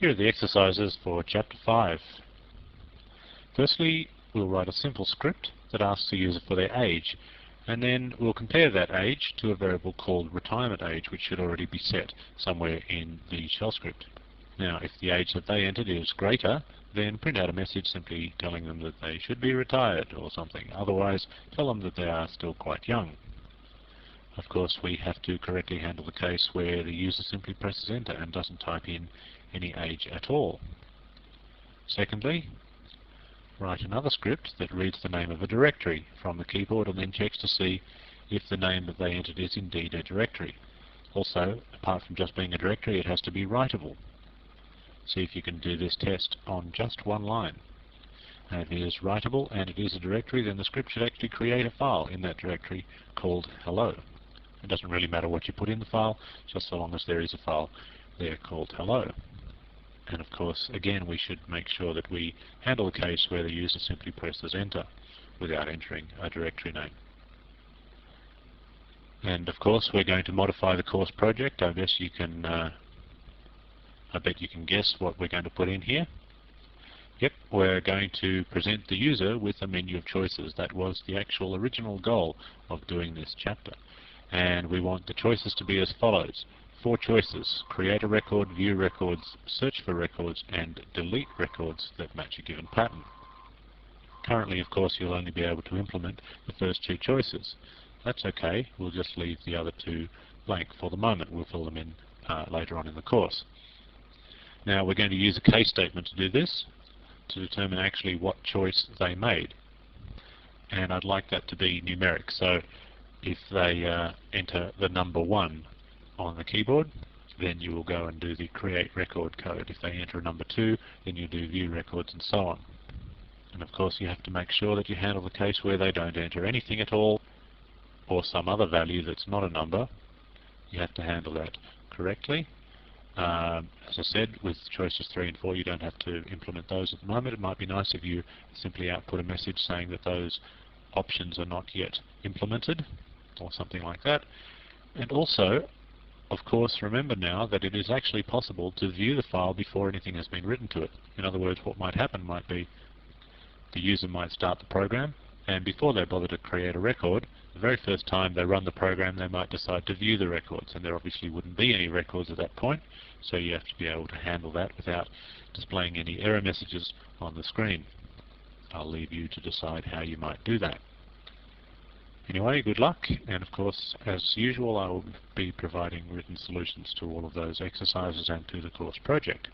Here are the exercises for Chapter 5. Firstly, we'll write a simple script that asks the user for their age, and then we'll compare that age to a variable called retirement age, which should already be set somewhere in the shell script. Now, if the age that they entered is greater, then print out a message simply telling them that they should be retired or something. Otherwise, tell them that they are still quite young. Of course, we have to correctly handle the case where the user simply presses enter and doesn't type in any age at all. Secondly, write another script that reads the name of a directory from the keyboard and then checks to see if the name that they entered is indeed a directory. Also, apart from just being a directory, it has to be writable. See if you can do this test on just one line. And if it is writable and it is a directory, then the script should actually create a file in that directory called hello. It doesn't really matter what you put in the file, just so long as there is a file there called hello. And of course, again, we should make sure that we handle a case where the user simply presses enter without entering a directory name. And of course, we're going to modify the course project. I bet you can guess what we're going to put in here. Yep, we're going to present the user with a menu of choices. That was the actual original goal of doing this chapter. And we want the choices to be as follows. 4 choices: create a record, view records, search for records, and delete records that match a given pattern. Currently, of course, you'll only be able to implement the first 2 choices. That's okay, we'll just leave the other 2 blank for the moment. We'll fill them in later on in the course. Now, we're going to use a case statement to do this, to determine actually what choice they made. And I'd like that to be numeric. So if they enter the number 1 on the keyboard, then you will go and do the create record code. If they enter a number 2, then you do view records and so on. And of course, you have to make sure that you handle the case where they don't enter anything at all or some other value that's not a number. You have to handle that correctly. As I said, with choices 3 and 4, you don't have to implement those at the moment. It might be nice if you simply output a message saying that those options are not yet implemented or something like that. And also, of course, remember now that it is actually possible to view the file before anything has been written to it. In other words, what might happen might be the user might start the program, and before they bother to create a record, the very first time they run the program, they might decide to view the records, and there obviously wouldn't be any records at that point, so you have to be able to handle that without displaying any error messages on the screen. I'll leave you to decide how you might do that. Anyway, good luck, and of course, as usual, I will be providing written solutions to all of those exercises and to the course project.